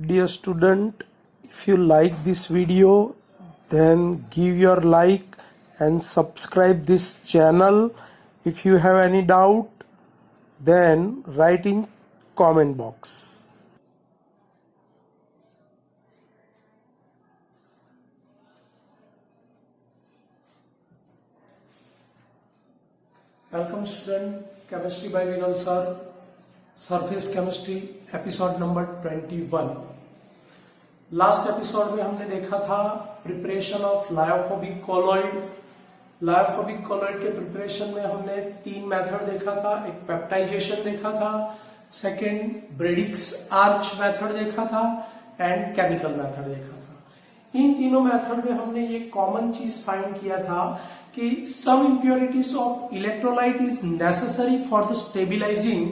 Dear student, if you like this video, then give your like and subscribe this channel. If you have any doubt, then write in comment box. Welcome student, Chemistry by Vigal sir, Surface Chemistry episode number 21. Last episode में हमने देखा था preparation of lyophobic colloid. Lyophobic colloid के preparation में हमने तीन method देखा था। एक पेप्टाइजेशन देखा था, सेकंड ब्रेडिक्स आर्च मेथड देखा था एंड केमिकल मेथड देखा था। इन तीनों मेथड में हमने ये कॉमन चीज फाइंड किया था कि some impurities of electrolyte is necessary for the stabilising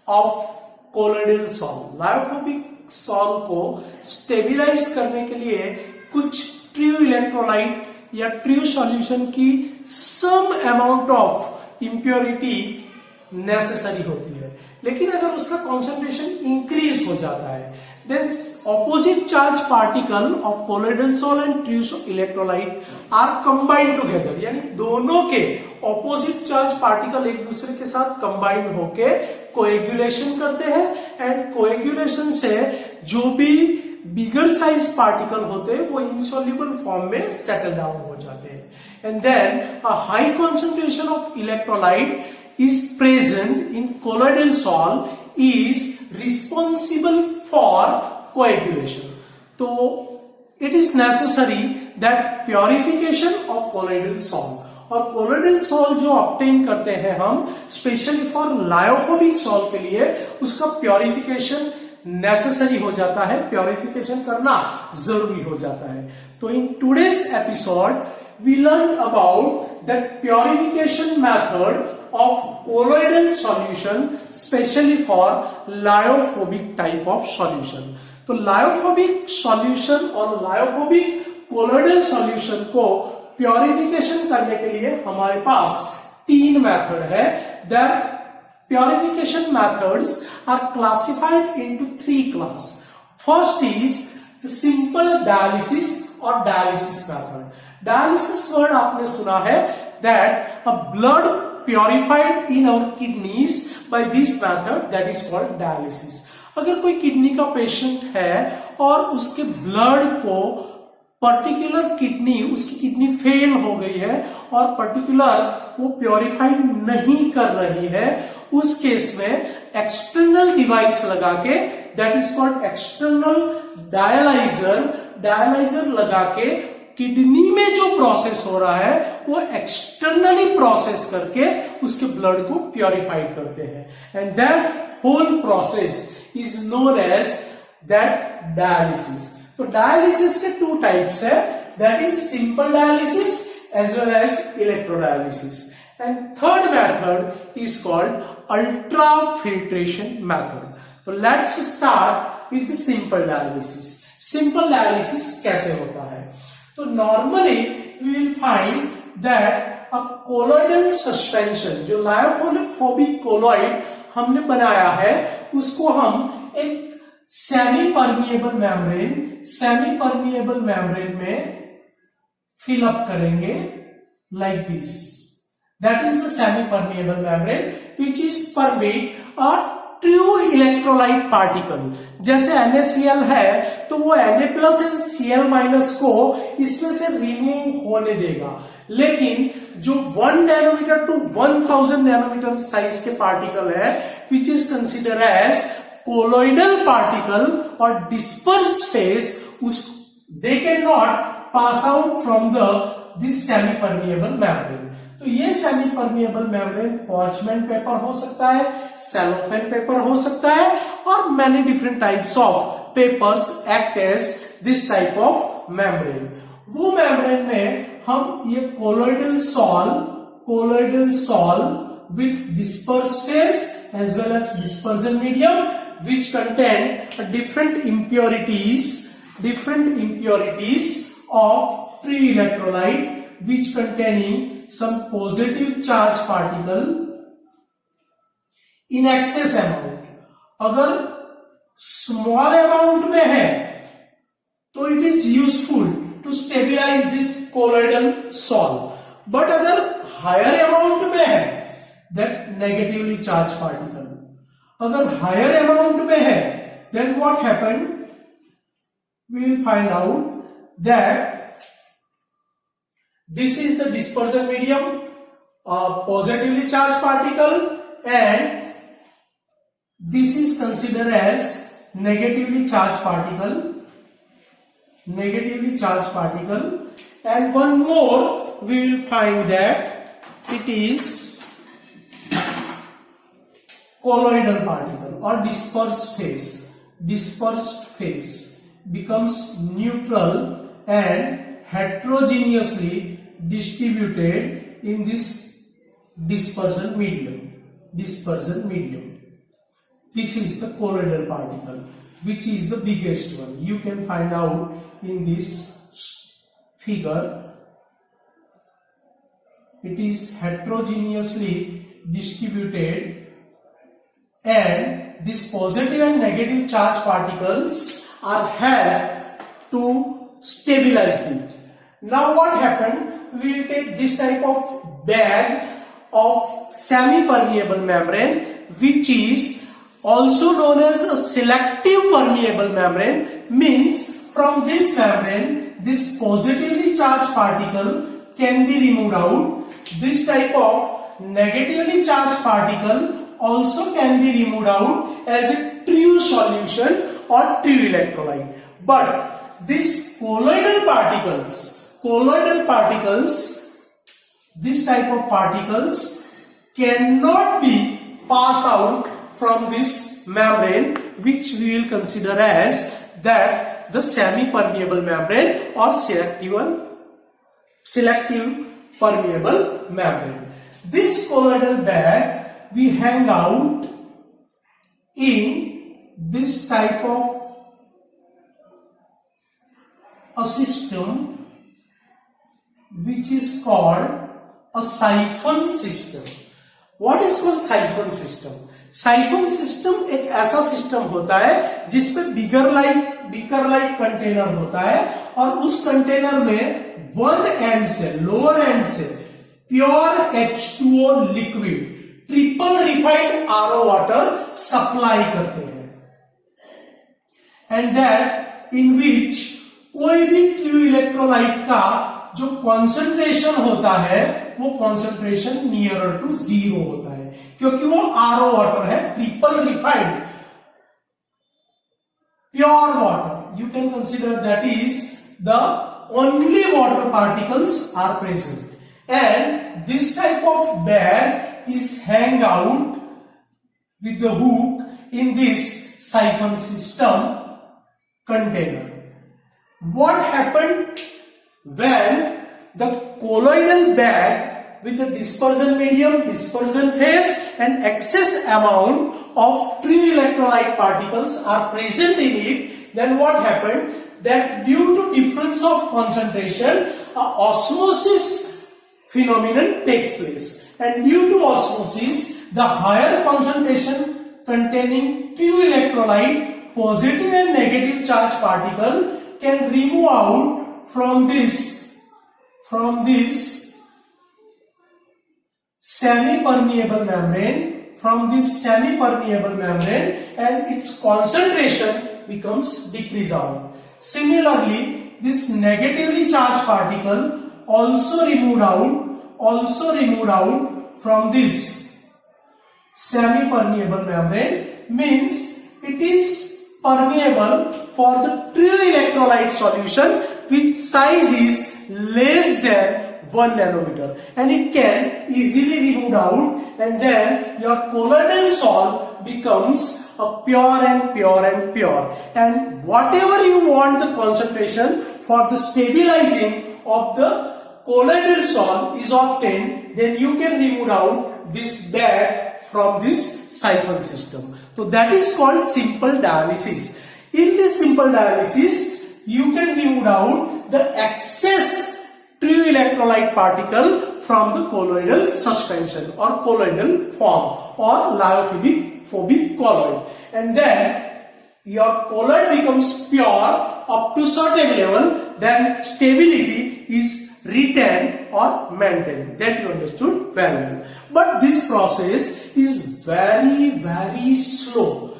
of colloidal salt. Lyophobic salt को स्टेबिलाइज करने के लिए कुछ ट्रू इलेक्ट्रोलाइट या ट्रू सॉल्यूशन की some amount of impurity necessary होती है, लेकिन अगर उसका कॉन्सेंट्रेशन इंक्रीज हो जाता है then opposite charge particle of colloidal salt and true electrolyte are combined together, यानी दोनों के ऑपोजिट चार्ज पार्टिकल एक दूसरे के साथ कंबाइंड होके कोएगुलेशन करते हैं एंड कोएगुलेशन से जो भी बिगर साइज पार्टिकल होते हैं वो इनसॉल्युबल फॉर्म में सेटल डाउन हो जाते हैं and then a high concentration of electrolyte is present in colloidal salt is responsible for coagulation. तो it is necessary that purification of colloidal salt, और colloidal salt जो ऑब्टेन करते हैं हम स्पेशली फॉर लायोफोबिक सॉल्ट के लिए, उसका purification necessary हो जाता है, प्योरिफिकेशन करना जरूरी हो जाता है। तो in today's episode we learn about the purification method of colloidal solution specially for lyophilic type of solution। तो लायोफोबिक सॉल्यूशन और लायोफोबिक कोलोइडल सॉल्यूशन को प्योरिफिकेशन करने के लिए हमारे पास तीन मेथड है। The purification methods are classified into three class. First is the simple dialysis और डायलिसिस मेथड। डायलिसिस वर्ड आपने सुना है, that a blood purified in our kidneys by this method, that is called dialysis। अगर कोई kidney का patient है और उसके ब्लड को पर्टिकुलर किडनी, उसकी किडनी फेल हो गई है और पर्टिकुलर वो प्योरिफाइड नहीं कर रही है, उस केस में एक्सटर्नल डिवाइस लगा के, that is called external dialyser लगा के किडनी में जो प्रोसेस हो रहा है वो एक्सटर्नली प्रोसेस करके उसके ब्लड को प्योरीफाई करते हैं and that whole process is known as that dialysis. तो डायलिसिस के टू टाइप्स है, that is simple dialysis as well as electrodialysis, and third method is called ultrafiltration method. तो let's start with simple dialysis. Simple dialysis कैसे होता है? तो normally we will find that a colloidal suspension, जो lyophobic colloid हमने बनाया है उसको हम एक सेमी परमिएबल मेम्ब्रेन में फिल अप करेंगे like this. That is the semi permeable membrane which is permit a true electrolyte particle. जैसे NaCl है तो वो Na+ एंड Cl- को इसमें से रिमूव होने देगा, लेकिन जो 1 नैनोमीटर टू 1000 नैनोमीटर साइज के पार्टिकल है which is consider as colloidal particle और डिस्पर्स फेज, उस they can not pass out from this semi permeable membrane. तो ये semi permeable membrane parchment paper हो सकता है, सेलोफेन पेपर हो सकता है, और many different types of papers act as this type of membrane. वो मेम्ब्रेन में हम ये colloidal salt with disperse phase as well as dispersion medium which contain different impurities of free electrolyte which containing some positive charge particle in excess amount। अगर small amount is useful to stabilize this colloidal salt. But अगर higher amount में है, that negatively charged particle, अगर higher amount में है, then what happened? We will find out that this is the dispersion medium, a positively charged particle, and this is considered as negatively charged particle, and one more we will find that it is colloidal particle or dispersed phase becomes neutral and heterogeneously distributed in this dispersion medium. This is the colloidal particle, which is the biggest one. You can find out in this figure. It is heterogeneously distributed, and these positive and negative charge particles are helped to stabilize it. Now what happened? We will take this type of bag of semi-permeable membrane, which is also known as a selective permeable membrane. Means from this membrane, this positively charged particle can be removed out. This type of negatively charged particle also can be removed out as a true solution or true electrolyte. But these colloidal particles, this type of particles cannot be passed out from this membrane, which we will consider as that the semi-permeable membrane or selective permeable membrane. This colloidal bag we hang out in this type of a system which is called a siphon system. What is called siphon system? Siphon system एक ऐसा system होता है जिसपे beaker like container होता है, और उस container में वन एंड से, लोअर एंड से pure H2O liquid triple refined RO water supply करते हैं, एंड दैट इन विच कोई भी ट्रू इलेक्ट्रोलाइट का जो कॉन्सेंट्रेशन होता है वो कॉन्सेंट्रेशन नियरर टू 0 होता है, क्योंकि वो आरओ वाटर है, triple refined pure water. You can consider that is the only water particles are present, and this type of bag is hang out with the hook in this siphon system container. What happened when the colloidal bag with the dispersion medium, dispersion phase and excess amount of true electrolyte particles are present in it? Then what happened? That due to difference of concentration, a osmosis phenomenon takes place, and due to osmosis, the higher concentration containing true electrolyte, positive and negative charge particle can remove out from this semi-permeable membrane, and its concentration becomes decreased out. Similarly, this negatively charged particle also removed out from this semi-permeable membrane, means it is permeable for the true electrolyte solution which size is less than 1 nanometer, and it can easily removed out, and then your colloidal salt becomes a pure and pure, and whatever you want the concentration for the stabilizing of the colloidal salt is obtained, then you can remove out this bag from this siphon system. So that is called simple dialysis. In this simple dialysis, you can remove out the excess true electrolyte particle from the colloidal suspension or colloidal form or lyophilic colloid, and then your colloid becomes pure up to certain level, then stability is retained or maintained. That you understood very well. But this process is very slow.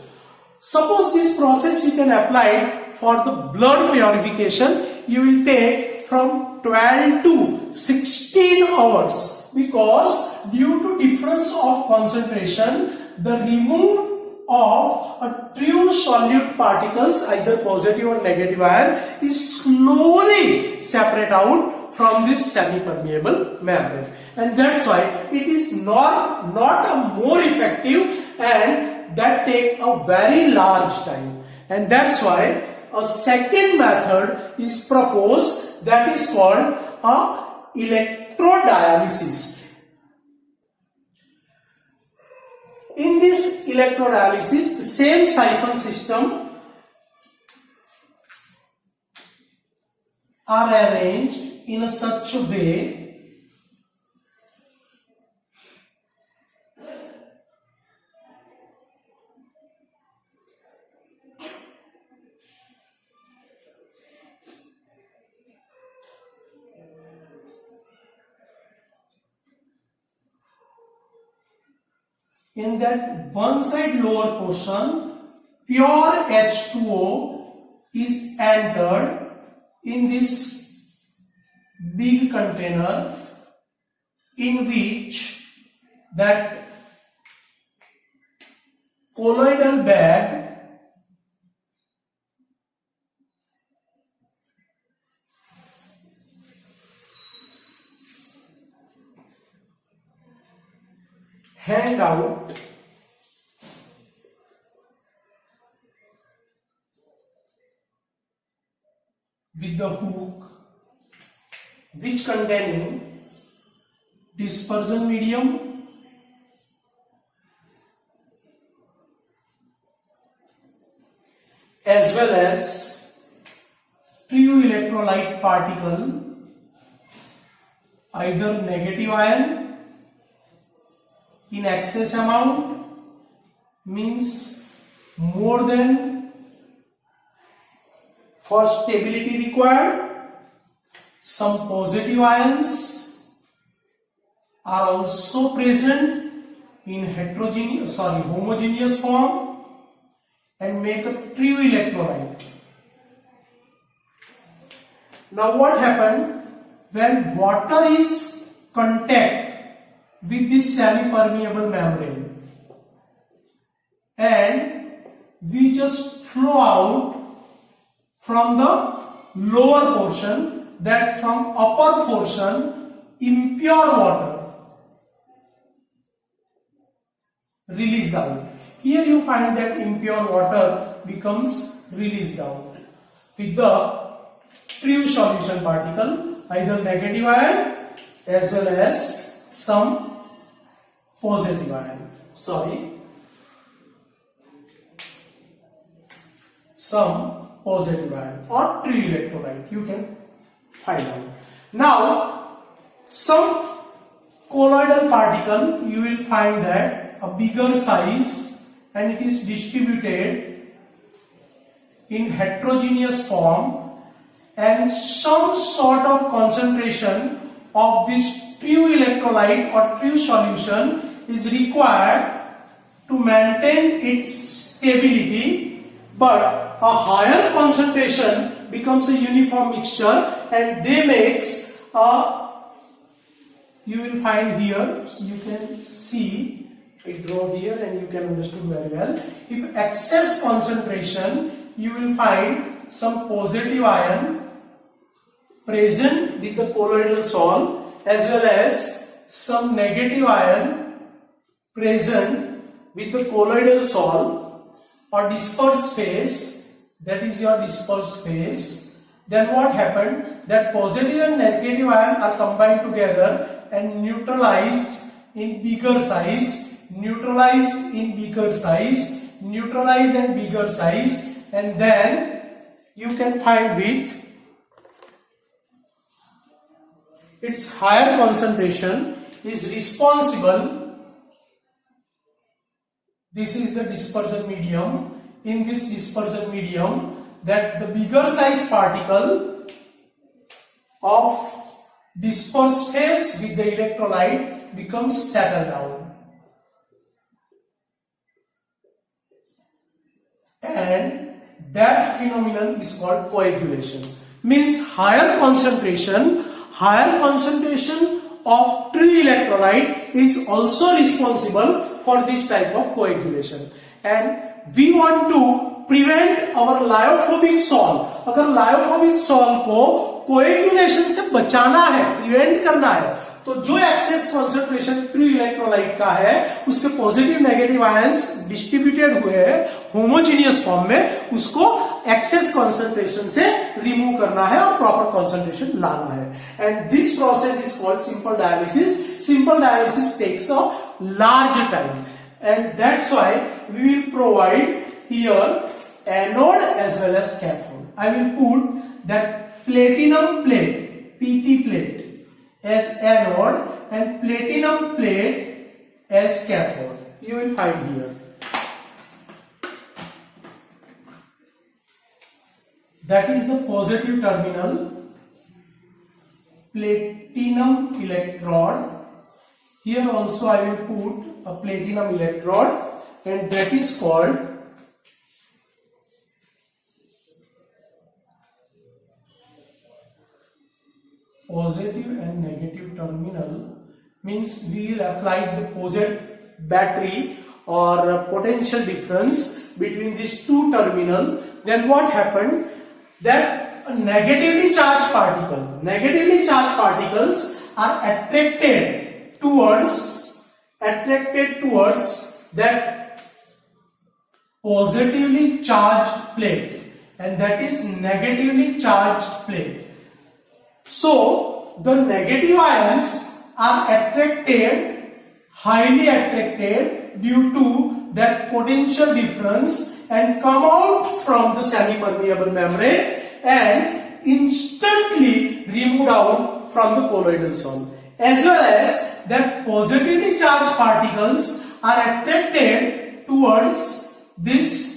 Suppose this process you can apply for the blood purification, you will take from 12 to 16 hours, because due to difference of concentration, the remove of a true solute particles, either positive or negative ion, is slowly separate out from this semi-permeable membrane, and that's why it is not a more effective, and that take a very large time, and that's why a second method is proposed, that is called electrodialysis. In this electrodialysis, the same siphon system are arranged in a such a way in that one side lower portion pure H2O is entered in this big container, in which that colloidal bag hand out with the hook, which containing dispersion medium, as well as true electrolyte particle, either negative ion in excess amount, means more than for stability required. Some positive ions are also present in homogeneous form and make a true electrolyte. Now what happened when water is contact with this semi-permeable membrane, and we just flow out from the lower portion, that from upper portion impure water released out. Here you find that impure water becomes released out with the true solution particle, either negative ion as well as some positive ion, some positive ion or true electrolyte, you can find out. Now some colloidal particle, you will find that a bigger size, and it is distributed in heterogeneous form, and some sort of concentration of this true electrolyte or true solution is required to maintain its stability, but a higher concentration becomes a uniform mixture, and they makes a, you will find here, you can see it draw here and you can understand very well. If excess concentration, you will find some positive ion present with the colloidal salt, as well as some negative ion present with the colloidal salt or dispersed phase, that is your dispersed phase. Then what happened, that positive and negative ion are combined together and neutralized in bigger size, neutralized in bigger size, neutralized and bigger size, and then you can find with its higher concentration is responsible. This is the dispersion medium. In this dispersion medium, that the bigger size particle of dispersed phase with the electrolyte becomes settled down, and that phenomenon is called coagulation. Means higher concentration of true electrolyte is also responsible for this type of coagulation. And we want to prevent our lyophobic salt. अगर lyophobic salt को coagulation से बचाना है, prevent करना है, तो जो access concentration true electrolyte का है उसके पॉजिटिव नेगेटिव आयंस डिस्ट्रीब्यूटेड हुए हैं होमोजीनियस फॉर्म में, उसको एक्सेस कॉन्सेंट्रेशन से रिमूव करना है और प्रॉपर कॉन्सेंट्रेशन लाना है. And this process is called simple dialysis. Simple dialysis takes a large time, and that's why we will provide here anode as well as cathode. I will put that platinum plate, PT plate, as anode and platinum plate as cathode. You will find here. That is the positive terminal platinum electrode. Here also I will put a platinum electrode, and that is called positive and negative terminal. Means we will apply the positive battery or potential difference between these two terminal. Then what happened, that a negatively charged particles are attracted towards that positively charged plate, and that is negatively charged plate. So the negative ions are highly attracted due to that potential difference and come out from the semi-permeable membrane and instantly removed out from the colloidal salt. As well as that positively charged particles are attracted towards this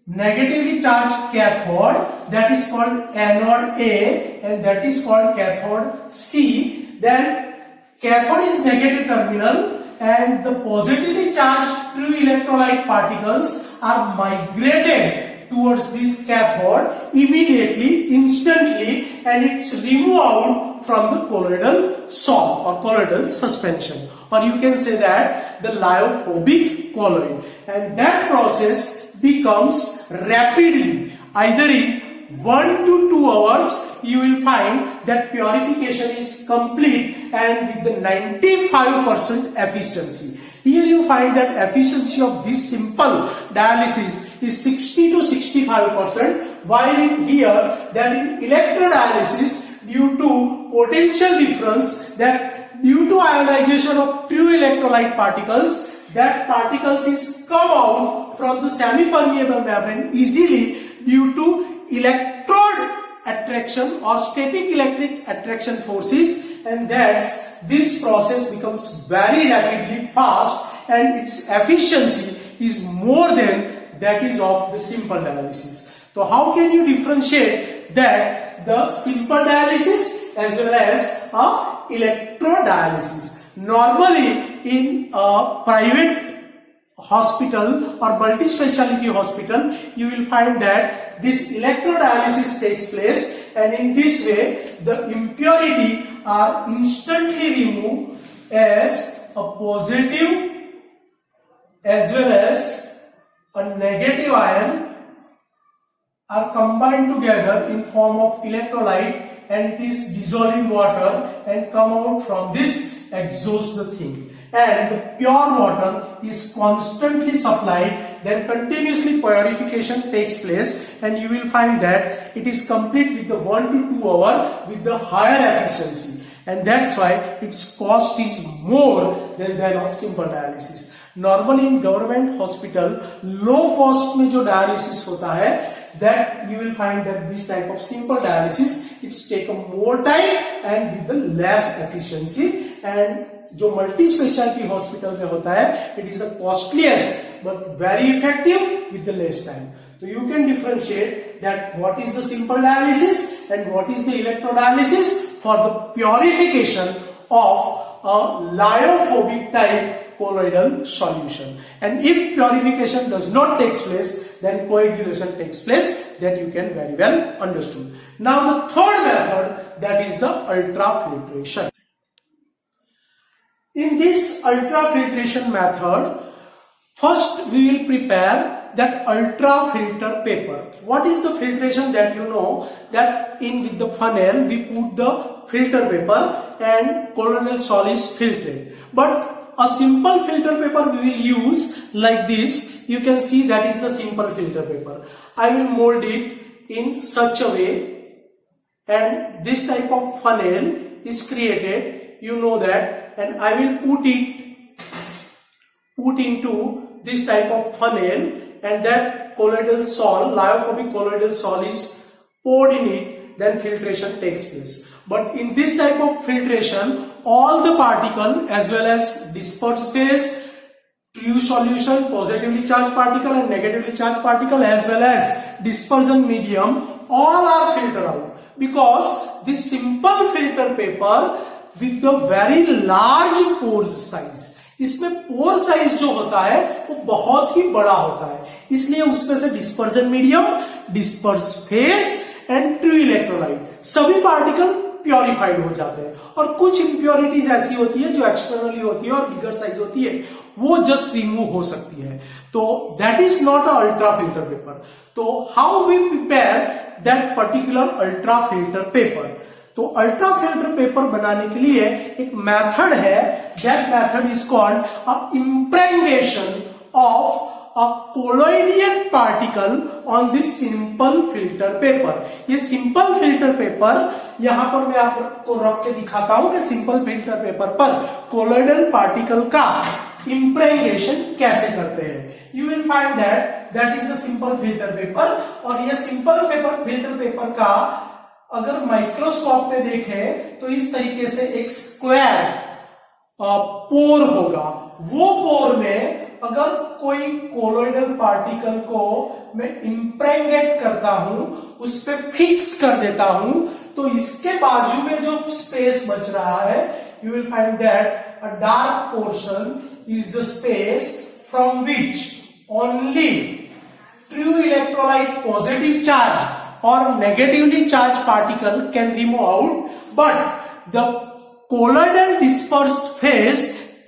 negatively charged cathode, that is called anode A, and that is called cathode C. Then cathode is negative terminal, and the positively charged true electrolyte particles are migrated towards this cathode immediately, instantly, and it's removed out from the colloidal salt or colloidal suspension, or you can say that the lyophobic colloid. And that process becomes rapidly, either in 1 to 2 hours you will find that purification is complete and with the 95% efficiency. Here you find that efficiency of this simple dialysis is 60 to 65%, while in here that in electrodialysis, due to potential difference, that due to ionization of true electrolyte particles, that particles is come out from the semi-permeable membrane easily due to electrode attraction or static electric attraction forces, and thus this process becomes very rapidly fast and its efficiency is more than that is of the simple dialysis. So how can you differentiate that the simple dialysis as well as electrodialysis? Normally in a private hospital or multi-speciality hospital, you will find that this electrodialysis takes place, and in this way the impurity are instantly removed as a positive as well as a negative ion are combined together in form of electrolyte, and it is dissolved in water and come out from this exhaust the thing. And the pure water is constantly supplied, then continuously purification takes place, and you will find that it is complete with the 1 to 2 hour with the higher efficiency, and that's why its cost is more than that of simple dialysis. Normally in government hospital low cost में जो dialysis होता है, that you will find that this type of simple dialysis it's taken more time and with the less efficiency, and जो multi speciality hospital में होता है, it is the costliest but very effective with the less time. So you can differentiate that what is the simple dialysis and what is the electrodialysis for the purification of a lyophobic type colloidal solution. And if purification does not take place, then coagulation takes place, that you can very well understood. Now the third method, that is the ultrafiltration. In this ultrafiltration method, first we will prepare that ultrafilter paper. What is the filtration? That you know that in with the funnel we put the filter paper and colloidal sol is filtered. But a simple filter paper we will use like this. You can see that is the simple filter paper. I will mold it in such a way, and this type of funnel is created, you know that, and I will put into this type of funnel, and that colloidal sol, lyophobic colloidal sol is poured in it, then filtration takes place. But in this type of filtration, all the particle as well as dispersed phase, true solution, positively charged particle and negatively charged particle, as well as dispersion medium, all are filtered out, because this simple filter paper with the very large pore size, इसमें pore size जो होता है वो बहुत ही बड़ा होता है, इसलिए उसमें से dispersion medium, disperse phase and true electrolyte सभी पार्टिकल प्योरिफाइड हो जाते हैं, और कुछ इंप्योरिटीज ऐसी होती है जो एक्सटर्नली होती है और बिगर साइज होती है, वो जस्ट रिमूव हो सकती है. तो that is not a ultra filter paper. तो how we prepare that particular ultra filter paper? तो अल्ट्रा फिल्टर पेपर बनाने के लिए एक मेथड है, that method is called a impregnation of a colloidal particle on this simple filter paper. ये simple filter paper यहां पर मैं आपको रख के दिखाता हूं कि simple filter paper पर colloidal particle का impregnation कैसे करते हैं. You will find that is the simple filter paper, और ये simple filter paper का अगर माइक्रोस्कोप पे देखें तो इस तरीके से एक स्क्वायर पोर होगा. वो पोर में अगर कोई कोलोइडल पार्टिकल को मैं इंप्रेगनेट करता हूं, उस पे फिक्स कर देता हूं, तो इसके बाजू में जो स्पेस बच रहा है, you will find that a dark portion is the space from which only true electrolyte positive charge और negatively charge particle can remove out, but the colloidal dispersed phase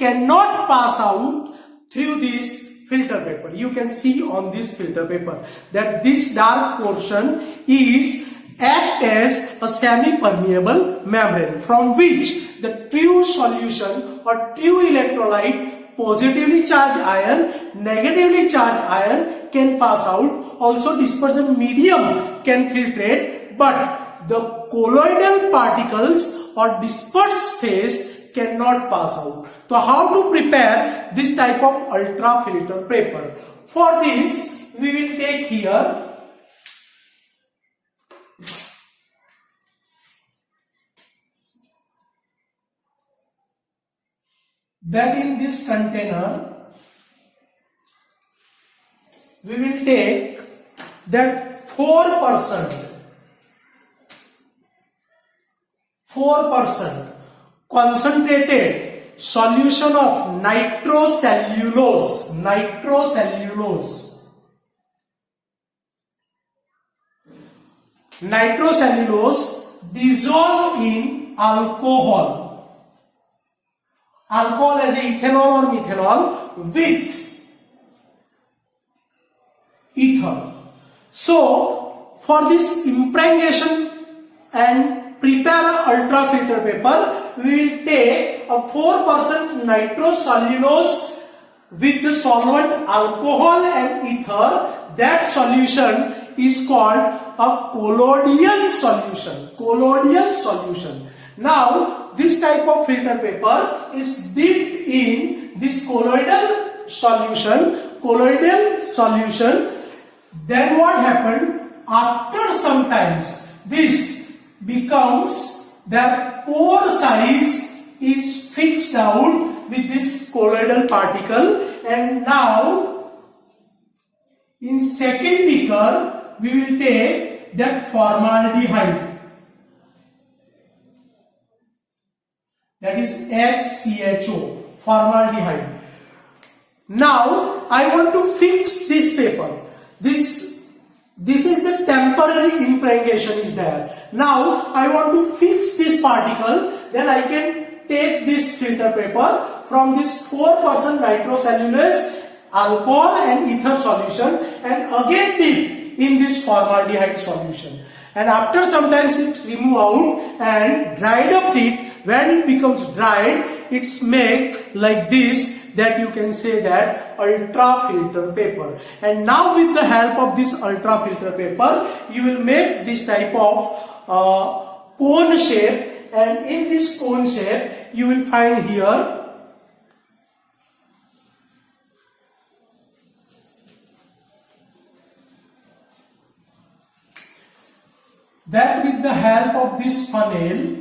can not pass out through this filter paper. You can see on this filter paper that this dark portion is act as a semi-permeable membrane from which the true solution or true electrolyte, positively charged ion, negatively charged ion can pass out. Also dispersion medium can filtrate, but the colloidal particles or dispersed phase cannot pass out. So how to prepare this type of ultra filter paper? For this we will take here that in this container we will take that 4% concentrated solution of nitrocellulose dissolved in alcohol as a ethanol or methanol with ether. So for this impregnation and prepare an ultra filter paper, we will take a 4% nitrocellulose with the solvent alcohol and ether. That solution is called a colloidal solution. Now this type of filter paper is dipped in this colloidal solution. Then what happened? After some times this becomes, their pore size is fixed out with this colloidal particle, and now In second beaker, we will take that formaldehyde. That is HCHO, formaldehyde. Now, I want to fix this paper. This is the temporary impregnation is there. Now, I want to fix this particle. Then I can take this filter paper from this 4% nitrocellulose, alcohol and ether solution and again dip in this formaldehyde solution. And after sometimes it remove out and dried up it. When it becomes dried, it's make like this, that you can say that ultra filter paper. And now with the help of this ultra filter paper, you will make this type of cone shape, and in this cone shape you will find here that with the help of this funnel,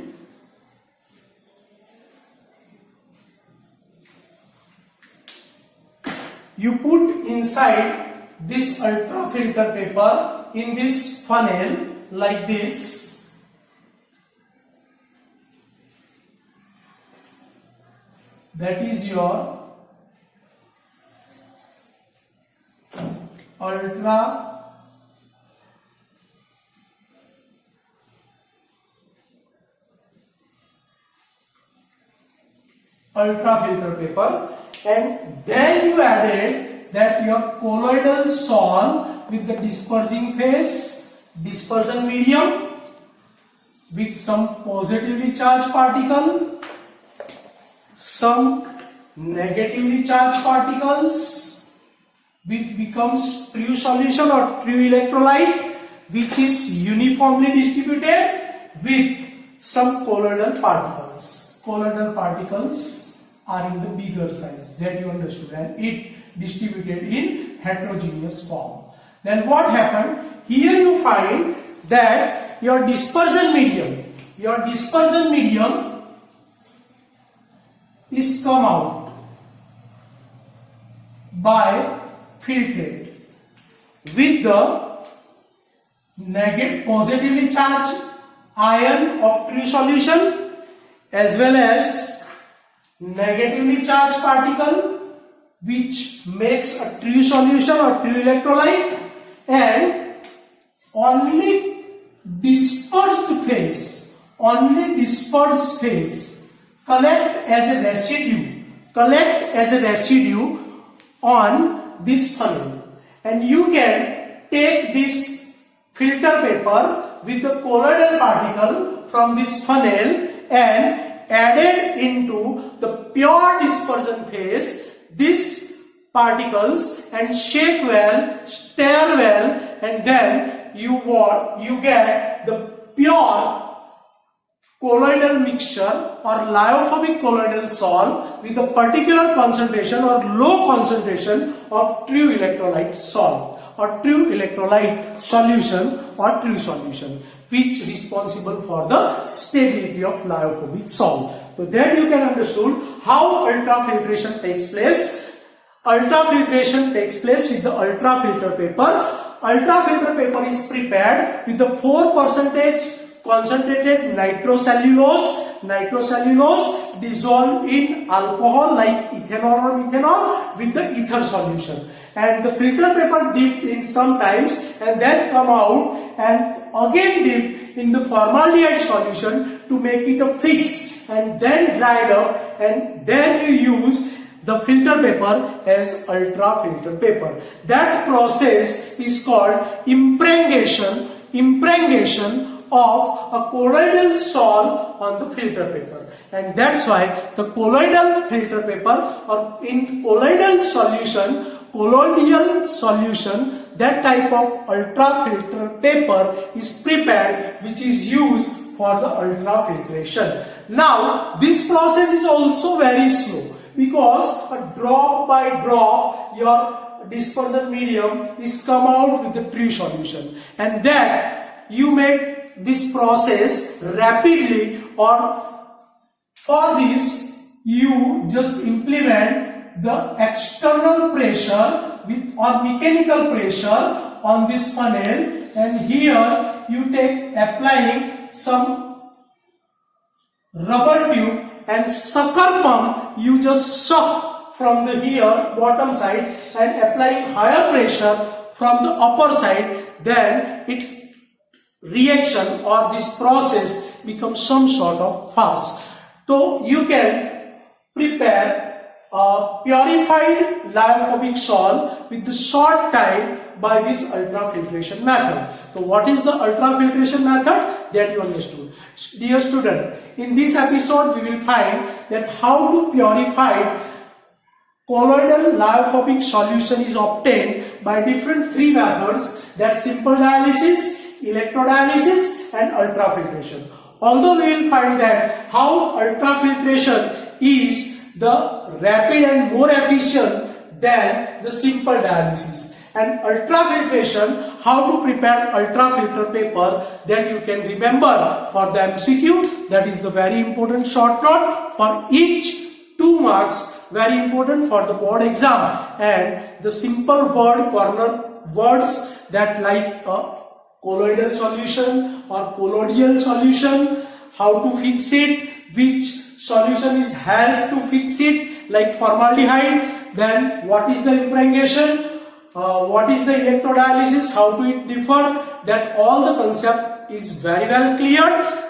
you put inside this ultra filter paper in this funnel like this. That is your ultra filter paper, and then you added that your colloidal sol with the dispersing phase, dispersion medium with some positively charged particle, some negatively charged particles, which becomes true solution or true electrolyte, which is uniformly distributed with some colloidal particles. Colloidal particles are in the bigger size, that you understood, and it distributed in heterogeneous form. Then what happened? Here you find that your dispersion medium is come out by filtrate with the positively charged ion of true solution as well as negatively charged particle which makes a true solution or true electrolyte, and only dispersed phase collect as a residue on this funnel, and you can take this filter paper with the colloidal particle from this funnel and added into the pure dispersion phase these particles and shake well, stir well, and then you get the pure colloidal mixture or lyophobic colloidal salt with a particular concentration or low concentration of true electrolyte salt or true electrolyte solution or true solution, which is responsible for the stability of lyophobic salt. So there you can understood how ultrafiltration takes place. Ultrafiltration takes place with the ultrafilter paper. Ultrafilter paper is prepared with the 4% concentrated nitrocellulose dissolved in alcohol like ethanol or methanol with the ether solution, and the filter paper dipped in sometimes and then come out and again dipped in the formaldehyde solution to make it a fix, and then dried up, and then you use the filter paper as ultrafilter paper. That process is called impregnation of a colloidal sol on the filter paper, and that's why the colloidal filter paper or in colloidal solution, that type of ultrafilter paper is prepared, which is used for the ultrafiltration. Now this process is also very slow because a drop by drop your dispersion medium is come out with the true solution, and that you make this process rapidly, or for this you just implement the external pressure with or mechanical pressure on this funnel, and here you take applying some rubber tube and sucker pump, you just suck from the here bottom side and applying higher pressure from the upper side, then it reaction or this process becomes some sort of fast. So you can prepare a purified lyophobic salt with the short time by this ultrafiltration method. So what is the ultrafiltration method? That you understood. Dear student, in this episode we will find that how to purify colloidal lyophobic solution is obtained by different three methods, that simple dialysis, electrodialysis and ultrafiltration. Although we will find that how ultrafiltration is the rapid and more efficient than the simple dialysis, and ultrafiltration, how to prepare ultrafilter paper, that you can remember for the MCQ. That is the very important short note for each 2 marks, very important for the board exam. And the simple word corner words that like colloidal solution or colloidal solution, how to fix it, which solution is helped to fix it, like formaldehyde, then what is the impregnation, what is the electrodialysis, how do it differ, that all the concept is very well clear.